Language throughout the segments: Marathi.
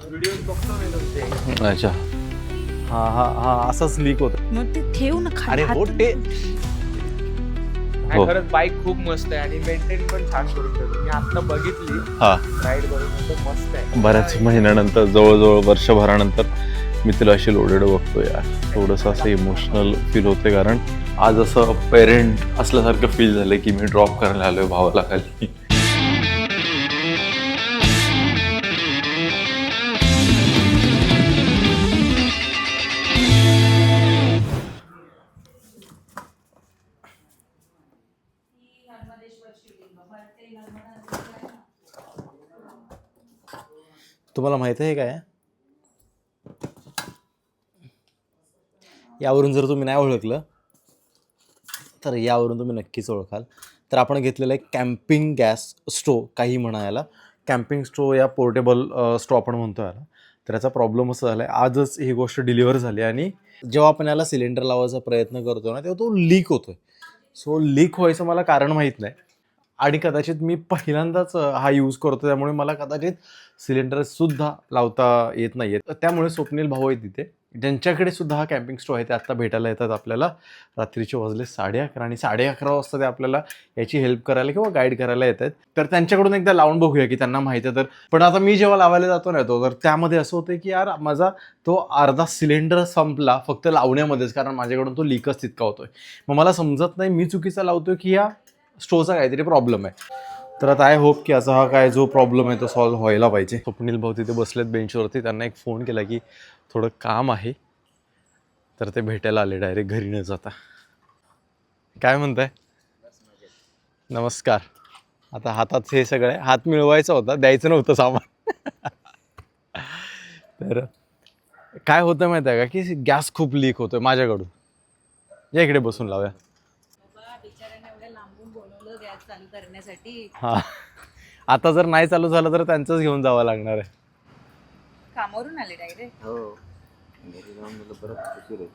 व्हिडिओ बघतो मी तुमचे. अच्छा, हा हा हा असंच लीक होत. मग ते ठेव ना खाली. अरे हो हात ते नाही, खरंच बाईक खूप मस्त आहे आणि मेंटेन पण छान करून ठेवतो. मी आता बघितली हा राईड करून, तर मस्त आहे. बऱ्याच महिन्यानंतर, जवळजवळ वर्षभरानंतर मी तिला अशी लोडेड बघतो यार. थोडंसं असं इमोशनल फील होते, कारण आज असं पेरेंट असल्यासारखं फील झालं की मी ड्रॉप करायला आलोय भावाला खाली. तुम्हाला माहिती आहे काय, यावरून जर तुम्ही नाही ओळखलं तर यावरून तुम्ही नक्कीच ओळखाल. तर आपण घेतलेलं आहे कॅम्पिंग गॅस स्टोव, काही म्हणा याला कॅम्पिंग स्टोव या पोर्टेबल स्टोव आपण म्हणतो याला. तर याचा प्रॉब्लेम असं झाला आहे, आजच ही गोष्ट डिलिव्हर झाली आणि जेव्हा आपण याला सिलेंडर लावायचा प्रयत्न करतो ना, तेव्हा तो लीक होतोय. सो लीक व्हायचं मला कारण माहीत नाही आणि कदाचित मी पहिल्यांदाच हा यूज करतो, त्यामुळे मला कदाचित सिलेंडरसुद्धा लावता येत नाही आहे. त्यामुळे स्वप्नील भाऊ आहे तिथे, ज्यांच्याकडे सुद्धा हा कॅम्पिंग स्टोव आहे, ते आत्ता भेटायला येतात आपल्याला. रात्रीचे वाजले 11:30 आणि 11:30 वाजता ते आपल्याला याची हेल्प करायला किंवा गाईड करायला येत आहेत. तर त्यांच्याकडून एकदा लावून बघूया की त्यांना माहिती आहे तर. पण आता मी जेव्हा लावायला जातो ना तो, तर त्यामध्ये असं होतं की यार माझा तो अर्धा सिलेंडर संपला फक्त लावण्यामध्येच, कारण माझ्याकडून तो लीकच तितका होतोय. मग मला समजत नाही मी चुकीचा लावतोय की या स्टोवचा काहीतरी प्रॉब्लेम आहे. तर आता आय होप की असा हा काय जो प्रॉब्लेम आहे तो सॉल्व्ह व्हायला पाहिजे. स्वप्नील भाऊ तिथे बसलेत बेंचवरती, त्यांना एक फोन केला की थोडं काम आहे, तर ते भेटायला आले डायरेक्ट घरी न जाता. काय म्हणताय? नमस्कार. आता हातात हे सगळं आहे, हात मिळवायचा होता, द्यायचं नव्हतं सामान. तर काय होतं माहिती आहे का की गॅस खूप लीक होतोय माझ्याकडून. या इकडे बसून लावूया. बिचाऱ्याने एवढ्या लांबून बोलवलं गॅस चालू करण्यासाठी. हा, आता जर नाही चालू झालं तर त्यांचंच घेऊन जावं लागणार आहे. कामावरून आले डायरेक्ट. हो, घरी जाऊन मला परत उशीर आहे.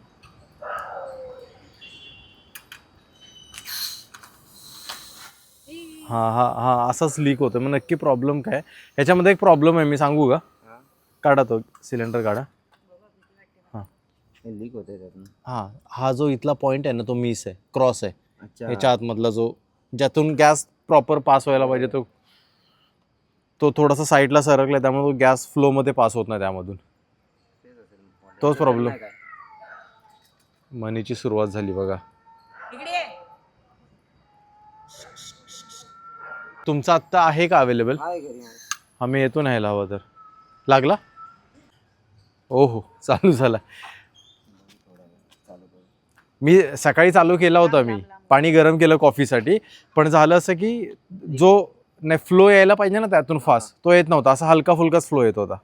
हा हा हा असाच लीक होतं. मग नक्की प्रॉब्लेम काय? ह्याच्यामध्ये एक प्रॉब्लेम आहे, मी सांगू का? काढा तो सिलेंडर काढा. हां लीक होते त्यातून. हां, हा जो इथला पॉईंट आहे ना, तो मिस आहे, क्रॉस आहे. अच्छा, ह्याच्या आतमधला जो ज्यातून गॅस प्रॉपर पास व्हायला पाहिजे तो तो थोडासा साईडला सरकला, त्यामुळे तो गॅस फ्लोमध्ये पास होत नाही त्यामधून. तोच प्रॉब्लेम. मनीची सुरुवात झाली बघा. इकडे ये. तुमचा आत्ता आहे का अवेलेबल? आहे घरी आहे. आम्ही येतो न्यायला हवं तर. लागला? ओ हो, चालू झाला. मी सकाळी चालू केला होता, मी पाणी गरम केलं कॉफीसाठी, पण झालं असं की जो नाही फ्लो यायला पाहिजे ना त्यातून फास्ट, तो येत नव्हता. असा हलका फुलकाच फ्लो येत होता.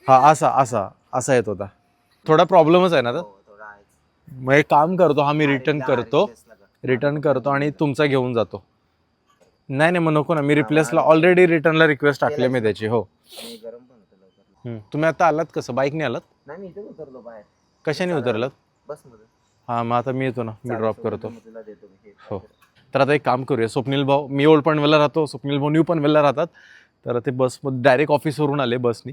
हा असा असा असा येत होता. थोडा प्रॉब्लेमच आहे ना तर. थोडा आहे. मग एक काम करतो, हा मी रिटर्न करतो आणि तुमचा घेऊन जातो. नाही नाही, मग नको ना, मी रिप्लेसला ऑलरेडी रिटर्नला रिक्वेस्ट टाकली मी त्याची. हो, गरम पण होतं लवकर. तुम्ही आता आलात कसं? बाईकने आलात? नाही, मी इथेच उतरलो बाहेर कशाने उतरलात? बसमध्ये. हां, मग आता मी येतो ना, मी ड्रॉप करतो. तुला देतो मी. हो, तर आता एक काम करूया, स्वप्नील भाऊ, मी ओल्ड पनवेलला राहतो, स्वप्नील भाऊ न्यू पनवेलला राहतात. तर ते बसमध्ये डायरेक्ट ऑफिसवरून आले बसनी,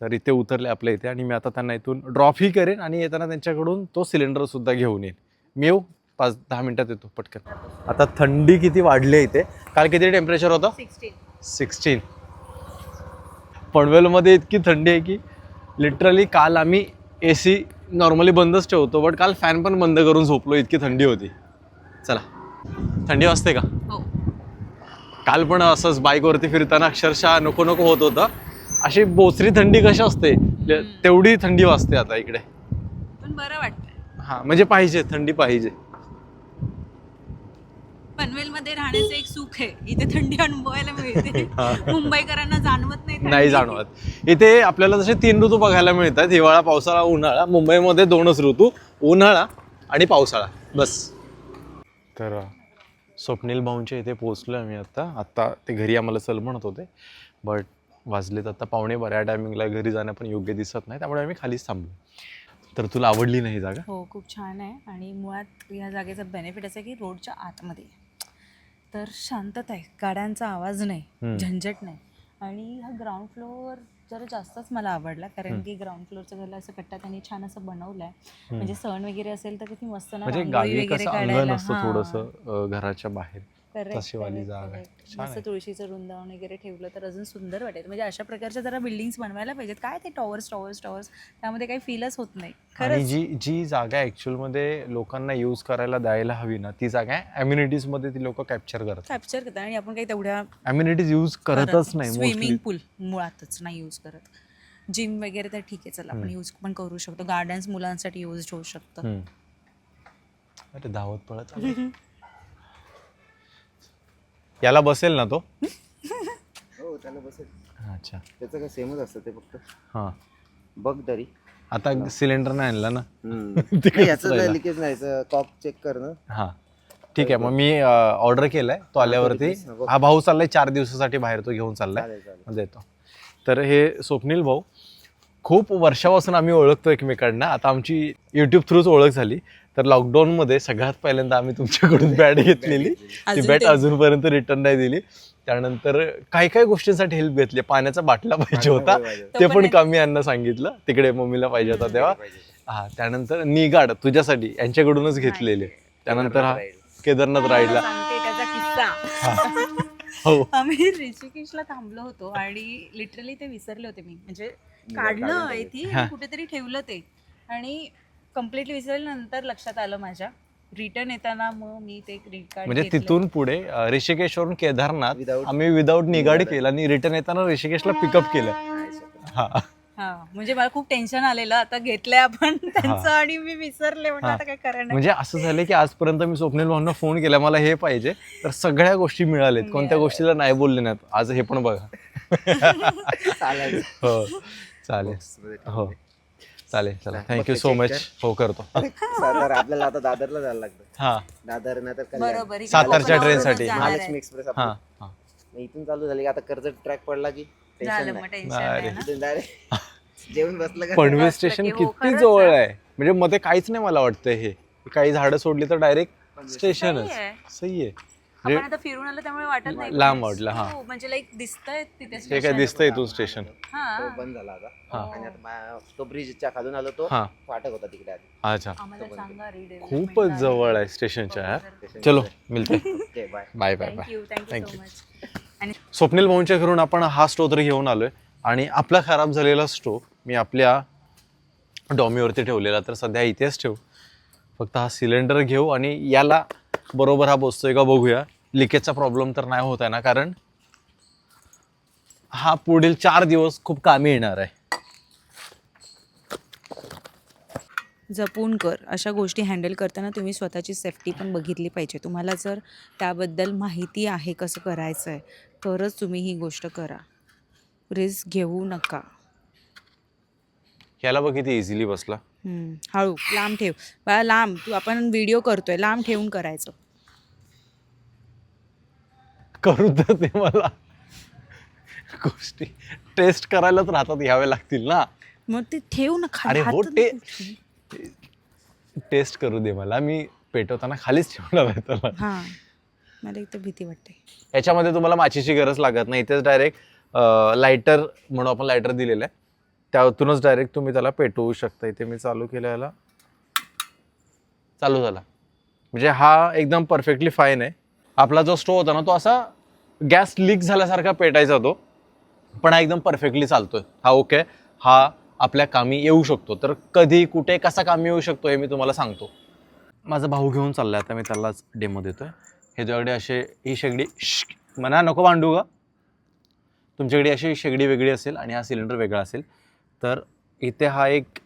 तर इथे उतरले आपल्या इथे, आणि मी आता त्यांना इथून ड्रॉपही करेन आणि येताना त्यांच्याकडून तो सिलेंडरसुद्धा घेऊन येईन. मी येऊ 5-10 मिनटात येतो पटकन. आता थंडी किती वाढली आहे इथे. काल किती टेम्परेचर होतं? 16. पनवेलमध्ये इतकी थंडी आहे की लिटरली काल आम्ही AC नॉर्मली बंदच ठेवतो, बट काल फॅन पण बंद करून झोपलो, इतकी थंडी होती. चला, थंडी वाजते का? हो. काल पण असंच बाईकवरती फिरताना अक्षरशः नको नको होत होतं. अशी बोचरी थंडी कशी असते तेवढी थंडी वाजते आता इकडे. पण बरं वाटतं. हां, म्हणजे पाहिजे, थंडी पाहिजे. पनवेलमध्ये राहण्याचं एक सुख आहे, इथे थंडी अनुभवायला मिळते. मुंबईकरांना जाणवत नाही थंडी. नाही जाणवत. इथे आपल्याला जसे 3 ऋतू बघायला मिळतात, हिवाळा, पावसाळा, उन्हाळा. मुंबईमध्ये 2च ऋतू, उन्हाळा आणि पावसाळा, बस. तर स्वप्नील भाऊंच्या इथे पोहोचलो आम्ही आत्ता ते घरी आम्हाला चल म्हणत होते, बट वाजलेत आता 11:15. या टायमिंगला घरी जाणं पण योग्य दिसत नाही, त्यामुळे आम्ही खालीच थांबलो. तर तुला आवडली नाही जागा? हो, खूप छान आहे. आणि मुळात या जागेचा बेनिफिट असं आहे की रोडच्या आतमध्ये आहे. तर शांतता आहे, गाड्यांचा आवाज नाही, झंझट नाही. आणि हा ग्राउंड फ्लोअर जरा जास्तच मला आवडला, कारण की ग्राउंड फ्लोअरचं घरला असं कट्टा त्यांनी छान असं बनवलंय. म्हणजे सण वगैरे असेल तर किती मस्त ना, म्हणजे रांगोळी गावी वगैरे कसं अंगण काढायला. असतं थोडंसं घराच्या बाहेर, Correct, तशी वाली correct, जागा आहे. correct. छान मस्त आहे. तुळशीचं वृंदावन वगैरे ठेवलं तर अजून सुंदर वाटेल. म्हणजे अशा प्रकारच्या जरा बिल्डिंग्स बनवायला पाहिजेत. काय ते टॉवर्स टॉवर्स टॉवर्स, त्यामध्ये काही फीलच होत नाही आणि खरंच. जी जागा मध्ये लोकांना यूज करायला द्यायला हवी ना, ती जागा अम्युनिटीज मध्ये ती लोक कॅप्चर करतात. कॅप्चर करतात आणि आपण काही तेवढ्या अम्युनिटीज यूज करतच नाही मोस्टली. स्विमिंग पूल मुळातच नाही यूज करत. जिम वगैरे तर ठीक आहे, चला आपण यूज पण करू शकतो. गार्डन्स मुलांसाठी यूज होऊ शकतं. अरे धावत पळत आला. याला बसेल ना तो? हो त्याला बसेल. अच्छा, त्याचं काय सेमच असतं ते, फक्त हा. बघ तरी. आता सिलेंडर नाही आणला ना. नाही, याचं लिकेज नाही, कॉक चेक कर ना. हा ठीक आहे, मग मी ऑर्डर केलाय. तो आल्यावरती हा भाऊ चाललाय 4 दिवसासाठी बाहेर, तो घेऊन चाललाय. चालेल चालेल. मग देतो. तर हे स्वप्नील भाऊ, खूप वर्षापासून आम्ही ओळखतो एकमेकांना. आता आमची यूट्यूब थ्रूच ओळख झाली. तर लॉकडाऊनमध्ये सगळ्यात पहिल्यांदा आम्ही तुमच्याकडून बॅट घेतलेली. ती बॅट अजूनपर्यंत रिटर्न नाही दिली. त्यानंतर काही काही गोष्टींसाठी हेल्प घेतली. पाण्याचा बाटला पाहिजे होता, ते पण कमी यांना सांगितलं, तिकडे मम्मीला पाहिजे होता तेव्हा. हा, त्यानंतर निगाड तुझ्यासाठी यांच्याकडूनच घेतलेले. त्यानंतर हा केदारनाथ राईडला. त्याचा किस्सा. हो, आम्ही ऋषिकेशला थांबलो होतो आणि लिटरली ते विसरले होते मी. म्हणजे काढलं आहे ती, कुठेतरी ठेवलं ते आणि कम्प्लिटली विसरल्यानंतर लक्षात आलं माझ्या. रिटर्न येताना मग मी ते क्रेडिट कार्ड म्हणजे तिथून पुढे ऋषिकेशवरून केदारनाथ Without- आम्ही विदाऊट निगाड केलं आणि रिटर्न येताना ऋषिकेशला पिकअप केलं. हा, हा, म्हणजे मला खूप टेन्शन आलेलं. आता घेतलंय आपण त्यांचं आणि मी विसरले, म्हणजे आता काय करणार. म्हणजे असं झालं की आजपर्यंत मी स्वप्नील भाऊंना फोन केला, मला हे पाहिजे, तर सगळ्या गोष्टी मिळाल्यात. कोणत्या गोष्टीला नाही बोलले नाहीत. आज हे पण बघा. चालेल. हो चालेल. हो चालेल, चला थँक्यू सो मच. हो करतो. तर आपल्याला आता दादरला जायला लागतं. हा, दादर नाही तर बरोबर, इकडे सातारच्या कोकणावरूनच ट्रेनसाठी. जाणार आहे. महालक्ष्मी एक्सप्रेस हा, आपली. हा. मग इथून चालू झाली की आता कर्जत ट्रॅक पडला की टेन्शन झालं, मग नाही. टेन्शन अरे. नाही ना. इथून direct जेवण बसलं का पनवेल स्टेशन की हो, किती खरंच जवळ आहे. आहे. म्हणजे मध्ये काहीच नाही मला वाटतं. हे काही झाडं सोडली तर डायरेक्ट स्टेशनच. सही आहे. सही आहे. आपण आता फिरून आलो त्यामुळे वाटत नाही. लांब वाटलं. हा, हो, म्हणजे लाईक दिसतंय तिथे हे काय station. दिसतंय इथून स्टेशन. हा, तो बंद झाला आता. हा. आणि आता तो ब्रिजच्या खालून आलो, तो हा, फाटक होता तिकडे आधी. अच्छा, आम्हाला सांगा redevelopment खूपच झाली. जवळ आहे स्टेशनच्या. यार Station चलो मध्ये. मिळते. Okay bye. Bye bye bye. Thank you Thank so you. Much. आणि स्वप्नील भाऊंच्या घरून आपण हा स्टोव तर घेऊन आलोय आणि आपला खराब झालेला स्टोव मी आपल्या डॉमीवरती ठेवलेला, तर सध्या इथेच ठेवू. फक्त हा सिलेंडर घेऊ आणि याला बरोबर हा बसतोय का बघूया. लिकेजचा प्रॉब्लेम तर नाही होत आहे ना, कारण हा पुढील 4 दिवस खूप कामी येणार आहे. जपून कर. अशा गोष्टी हँडल करताना तुम्ही स्वतःची सेफ्टी पण बघितली पाहिजे. तुम्हाला जर त्याबद्दल माहिती आहे कसं करायचं आहे, तरच तुम्ही ही गोष्ट करा. रिस्क घेऊ नका. याला बघ किती इझिली बसला. हळू, लांब ठेव बाळा, लांब. तू आपण व्हिडिओ करतोय, लांब ठेवून करायचं. करू तर ते मला गोष्टी टेस्ट करायलाच राहतात यावे लागतील ना. मग ते ठेव ना खाली. अरे हो, हातात टेस्ट करू दे मला. मी पेटवताना खालीच ठेवणार आहे त्याला. हां, मला इथं भीती वाटते. याच्यामध्ये तुम्हाला माचीची गरज लागत नाही. इथेच डायरेक्ट लायटर म्हणून आपण लायटर दिलेलं आहे, त्यातूनच डायरेक्ट तुम्ही त्याला पेटवू शकता. इथे मी चालू केलं, याला चालू झाला. म्हणजे हा एकदम परफेक्टली फाईन आहे. आपला जो स्टोव होता ना, तो असा गॅस लीक झाल्यासारखा पेटायचा तो, पण हा एकदम परफेक्टली चालतोय. हा ओके, हा आपल्या कामी येऊ शकतो. तर कधी कुठे कसा कामी येऊ शकतो हे मी तुम्हाला सांगतो. माझा भाऊ घेऊन चाललाय, आता मी त्यालाच डेमो देतोय. हे तुझ्याकडे असे ही शेगडी म्हणा, नको भांडू का. तुमच्याकडे अशी शेगडी वेगळी असेल आणि हा सिलेंडर वेगळा असेल, तर इथे हा एक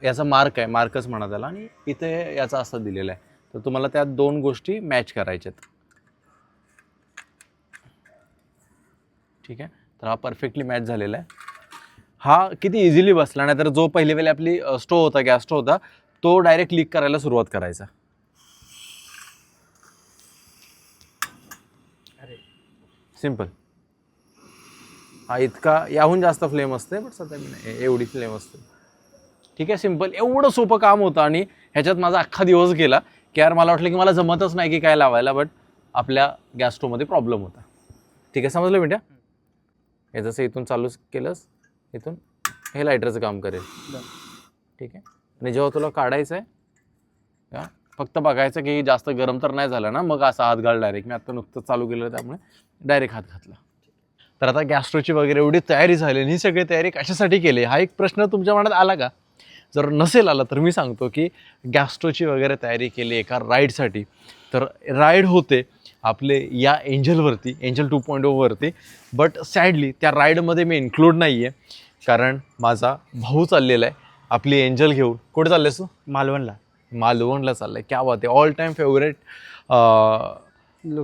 याचा मार्क आहे, मार्कच म्हणा त्याला, आणि इथे याचा असं दिलेला आहे. तर तुम्हाला त्या 2 गोष्टी मॅच करायच्यात. ठीक आहे, तर हा परफेक्टली मॅच झालेला आहे. हा किती इझिली बसला. नाही तर जो पहिली वेळी आपली स्टोव होता, गॅस स्टोव होता, तो डायरेक्ट लीक करायला सुरुवात करायचा. सिम्पल. हा इतका, याहून जास्त फ्लेम असते, बट सध्या मी नाही, एवढी फ्लेम असते. ठीक आहे, सिम्पल. एवढं सोपं काम होतं आणि ह्याच्यात माझा अख्खा दिवस गेला की यार मला वाटलं की मला जमतच नाही की काय लावायला, बट आपल्या गॅस स्टोवमध्ये प्रॉब्लेम होता. ठीक आहे, समजलं बेटा. हे जसं इथून चालू केलंस इथून हे लायटरचं काम करेल. ठीक आहे. आणि जेव्हा तुला काढायचं आहे फक्त बघायचं की जास्त गरम तर नाही झालं ना, मग असा हात घाल डायरेक्ट. मी आता नुकतं चालू केलं त्यामुळे डायरेक्ट हात घातला. तर आता गॅस स्टोवची वगैरे एवढी तयारी झाली आणि ही सगळी तयारी कशासाठी केली हा एक प्रश्न तुमच्या मनात आला का? जर नसेल आला तर मी सांगतो की गॅस स्टोवची वगैरे तयारी केली एका राईडसाठी. तर राईड होते आपले या एंजलवरती, एंजल 2.0 वरती. बट सॅडली त्या राईडमध्ये मी इन्क्लूड नाही आहे, कारण माझा भाऊ चाललेला आहे आपली एंजल घेऊन. कुठे चाललेस तू? मालवणला चाललाय. क्या बात आहे. ऑल टाईम फेवरेट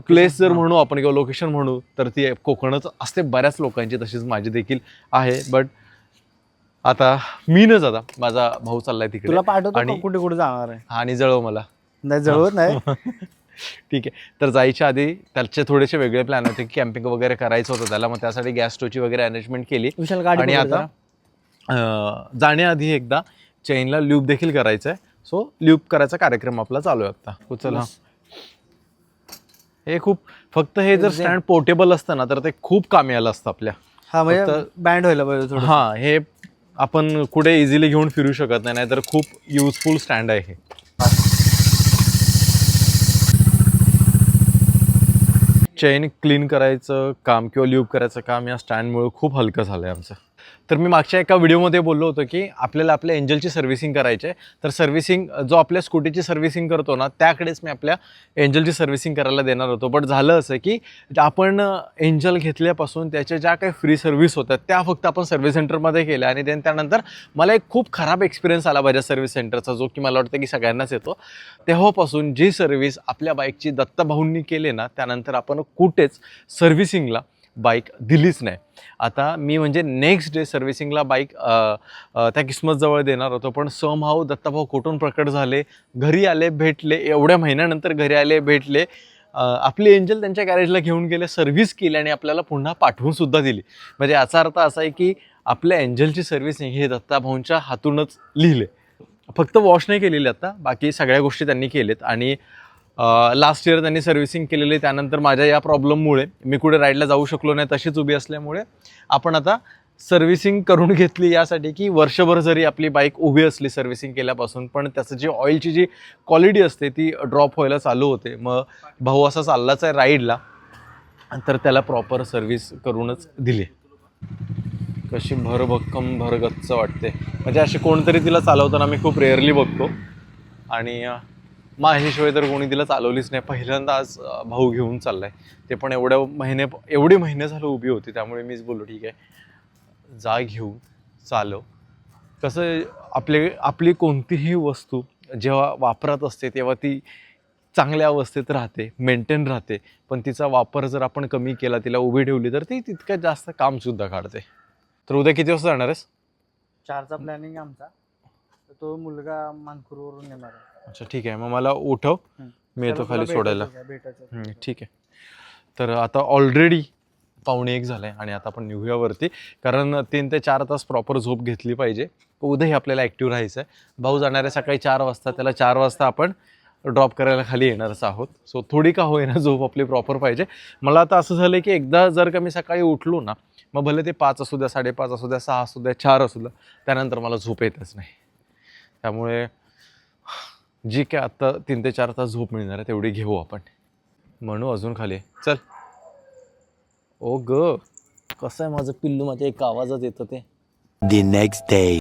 प्लेस जर म्हणू आपण किंवा लोकेशन म्हणू तर ती कोकणच असते बऱ्याच लोकांची, तशीच माझी देखील आहे. बट आता मी न जाता माझा भाऊ चाललाय तिकडे. तुला पाठवतो आणि कुठे कुठे जाणार आहे? आणि जळव मला. नाही जळवत नाही. ठीक आहे. तर जायच्या आधी त्याचे थोडेसे वेगळे प्लॅन होते की कॅम्पिंग वगैरे करायचं होतं त्याला, मग त्यासाठी गॅस स्टोवची वगैरे अरेंजमेंट केली. विशाल गाडी आणि पकडू आता जाण्याआधी एकदा चेनला ल्यूप देखील करायचं आहे. सो ल्यूप करायचा कार्यक्रम आपला चालू आहे आता. उचल. हा हे खूप फक्त हे जर स्टँड पोर्टेबल असतं ना तर ते खूप कामी आलं असतं आपल्या. हा म्हणजे बँड व्हायला पाहिजे थोडं. हा हे आपण कुठे इझिली घेऊन फिरू शकत नाही, नाहीतर खूप युजफुल स्टँड आहे हे. चेन क्लीन करायचं काम किंवा ल्यूब करायचं काम या स्टँडमुळे खूप हलकं झालं आहे आमचं. तर मी मागच्या एका व्हिडिओमध्ये बोललो होतो की आपल्याला आपल्या एंजलची सर्व्हिसिंग करायची आहे. तर सर्व्हिसिंग जो आपल्या स्कूटीची सर्व्हिसिंग करतो ना त्याकडेच मी आपल्या एंजलची सर्व्हिसिंग करायला देणार होतो. बट झालं असं की आपण एंजल घेतल्यापासून त्याच्या ज्या काही फ्री सर्व्हिस होत्या त्या फक्त आपण सर्व्हिस सेंटरमध्ये केल्या. आणि त्यानंतर मला एक खूप खराब एक्सपिरियन्स आला बजाज सर्व्हिस सेंटरचा, जो की मला वाटतं की सगळ्यांनाच येतो. तेव्हापासून जी सर्व्हिस आपल्या बाईकची दत्ताभाऊंनी केली ना त्यानंतर आपण कुठेच सर्व्हिसिंगला बाईक दिलीच नाही. आता मी म्हणजे नेक्स्ट डे सर्व्हिसिंगला बाईक त्या किस्मतजवळ देणार होतो, पण समहाऊ दत्ताभाऊ कुठून प्रकट झाले, घरी आले, भेटले. एवढ्या महिन्यानंतर घरी आले, भेटले, आपली एंजल त्यांच्या गॅरेजला घेऊन गेले, सर्व्हिस केली आणि आपल्याला पुन्हा पाठवून सुद्धा दिली. म्हणजे याचा अर्थ असा आहे की आपल्या एंजलची सर्व्हिसिंग हे दत्ताभाऊंच्या हातूनच लिहिले. फक्त वॉश नाही केलेली आता, बाकी सगळ्या गोष्टी त्यांनी केलेत. आणि लास्ट इयर त्यांनी सर्व्हिसिंग केलेली. त्यानंतर माझ्या या प्रॉब्लेममुळे मी कुठे राईडला जाऊ शकलो नाही, तशीच उभी असल्यामुळे आपण आता सर्व्हिसिंग करून घेतली, यासाठी की वर्षभर जरी आपली बाईक उभी असली सर्व्हिसिंग केल्यापासून पण त्याचं जी ऑइलची जी क्वालिटी असते ती ड्रॉप व्हायला चालू होते. मग भाऊ असा चाललाच आहे राईडला, तर त्याला प्रॉपर सर्व्हिस करूनच दिली. कशी भरभक्कम भरगच्च वाटते. म्हणजे असे कोणतरी तिला चालवताना मी खूप रेअरली बघतो आणि माझ्याशिवाय तर कोणी तिला चालवलीच नाही. पहिल्यांदा आज भाऊ घेऊन चाललाय, ते पण एवढे महिने झालं उभी होती. त्यामुळे मीच बोललो ठीक आहे जा घेऊन चालव. कसं आपली कोणतीही वस्तू जेव्हा वापरात असते तेव्हा ती चांगल्या अवस्थेत राहते, मेंटेन राहते. पण तिचा वापर जर आपण कमी केला, तिला उभी ठेवली तर ती तितकं जास्त कामसुद्धा काढते. तर उद्या किती वाजता जाणार आहेस? 4चा प्लॅनिंग आमचा. तो मुलगा मानखुरवरून येणार आहे. अच्छा ठीक आहे. मग मला उठव, मी येतो खाली सोडायला. ठीक आहे. तर आता ऑलरेडी 1:45 झालं आहे आणि आता आपण निघूयावरती, कारण 3 ते 4 तास प्रॉपर झोप घेतली पाहिजे. उद्याही आपल्याला ॲक्टिव्ह राहायचं आहे. भाऊ जाणार आहे सकाळी 4 वाजता, त्याला 4 वाजता आपण ड्रॉप करायला खाली येणारच आहोत. सो थोडी का होईना झोप आपली प्रॉपर पाहिजे. मला आता असं झालं की एकदा जर का मी सकाळी उठलो ना, मग भले ते 5 असू द्या, 5:30 असू द्या, 6 असू द्या, 4 असू द्या, त्यानंतर मला झोप येतच नाही. त्यामुळे जी काय आत्ता 3 ते 4 तास झोप मिळणार आहे तेवढी घेऊ आपण. म्हणू अजून खाली चल. ओ ग कसं आहे माझं पिल्लू, माझ्या एका आवाजात येतं ते. The next day.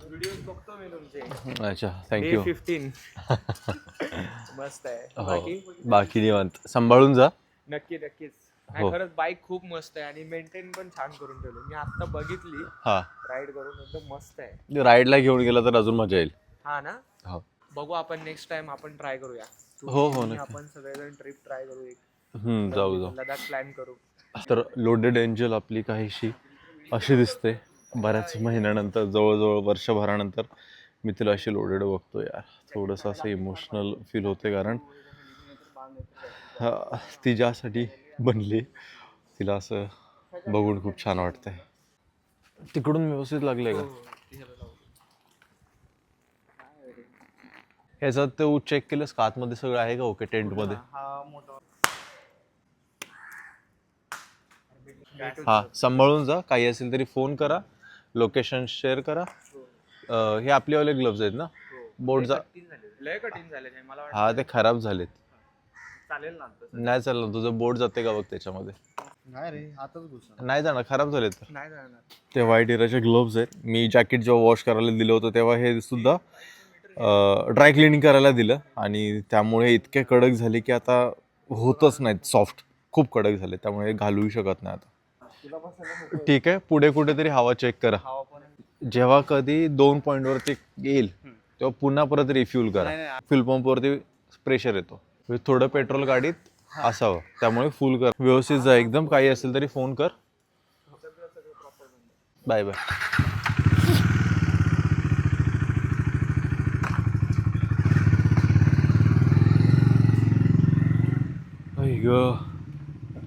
व्हिडिओ बघतो मी तुमचे. अच्छा थँक्यू. 15 मस्त आहे. बाकी निवांत. सांभाळून जा. नक्कीच. हो. नाही खरंच बाईक खूप मस्त आहे आणि मेंटेन पण छान करून ठेवलं. मी आता बघितली हा राईड करून, एकदम मस्त आहे. राईडला घेऊन गेला तर अजून मजा येईल. हा ना. हो बघू आपण नेक्स्ट टाइम आपण ट्राय करूया. हो, आणि नक्की. आपण सगळेजण ट्रिप ट्राय करू, एक जाऊ लडाख प्लॅन करू. तर लोडेड एंजल आपली काहीशी अशी दिसते बऱ्याच महिन्यानंतर, जवळजवळ वर्षभरानंतर मी तिला अशी लोडेड बघतो. यार थोडंसं असं इमोशनल फील होते, कारण ती ज्यासाठी बनली तिला असं बघून खूप छान वाटतंय. तिकडून व्यवस्थित लागले का? ह्याच्यात तू चेक केलंस का आतमध्ये सगळं आहे का ओके टेंटमध्ये? हा मोठा हा सांभाळून जा, काही असेल तरी फोन करा, लोकेशन शेअर करा. हे आपलेवाले ग्लोव्ज आहेत ना? बोटचा लय कठीण झाले मला वाटतं. हा ते खराब झालेत. चालेल ना तसं? नाही चाललं, तुझं बोट जाते का बघ त्याच्यामध्ये. नाही रे आताच घुसला. नाही जाणार, खराब झालेत. नाही जाणार. ते व्हाईट इराचे ग्लोव्ज आहेत. मी जॅकेट जेव्हा वॉश करायला दिलं होतं तेव्हा हे सुद्धा ड्राय क्लिनिंग करायला दिलं आणि त्यामुळे इतके कडक झाले की आता होतच नाहीत सॉफ्ट. खूप कडक झाले, त्यामुळे घालूही शकत नाही आता. ठीक आहे, पुढे कुठेतरी हवा चेक करा. जेव्हा कधी 2 पॉईंटवरती येईल तेव्हा पुन्हा परत रिफ्यूल करा. फ्यूल पंपवरती प्रेशर येतो. थोडं पेट्रोल गाडीत असावं, त्यामुळे फुल कर. व्यवस्थित जा एकदम. काही असेल तरी फोन कर. Bye bye.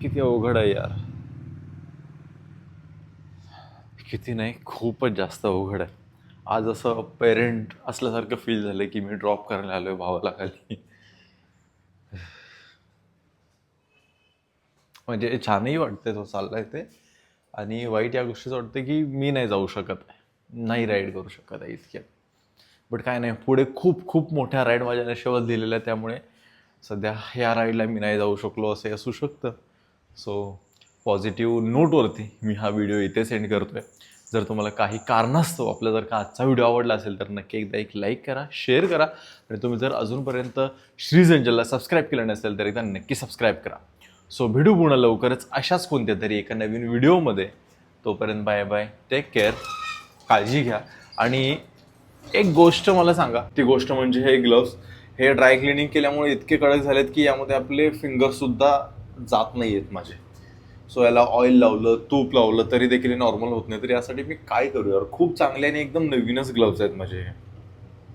किती अवघड आहे यार. किती नाही, खूपच जास्त अवघड आहे. आज असं पेरेंट असल्यासारखं फील झालं की मी ड्रॉप करायला आलोय भावाला खाली. म्हणजे छानही वाटतंय तो चाललाय ते, आणि वाईट या गोष्टीचं वाटतं की मी नाही जाऊ शकत आहे, नाही राईड करू शकत आहे इतक्यात. बट काय नाही, पुढे खूप खूप मोठ्या राईड माझ्या नशिबात दिलेल्या आहे, त्यामुळे सध्या ह्या राईडला मी नाही जाऊ शकलो असे असू शकतं. सो पॉझिटिव्ह नोटवरती मी हा व्हिडिओ इथे सेंड करतोय. जर तुम्हाला काही कारणास्तव आपला जर का आजचा व्हिडिओ आवडला असेल तर नक्की एकदा एक लाईक करा, शेअर करा, आणि तुम्ही जर अजूनपर्यंत श्रीज एंजलला सबस्क्राईब केलं नसेल तर एकदा नक्की सबस्क्राईब करा. सो भेटू पुन्हा लवकरच अशाच कोणत्या तरी एका नवीन व्हिडिओमध्ये. तोपर्यंत बाय बाय, टेक केअर, काळजी घ्या. आणि एक गोष्ट मला सांगा, ती गोष्ट म्हणजे हे ग्लोव्स हे ड्राय क्लिनिंग केल्यामुळे इतके कडक झालेत की यामध्ये आपले फिंगर्ससुद्धा जात नाही आहेत माझे. सो याला ऑइल लावलं, तूप लावलं तरी देखील नॉर्मल होत नाही. तर यासाठी मी काय करू यार, खूप चांगले आणि एकदम नवीनच ग्लोव्ज आहेत माझे हे.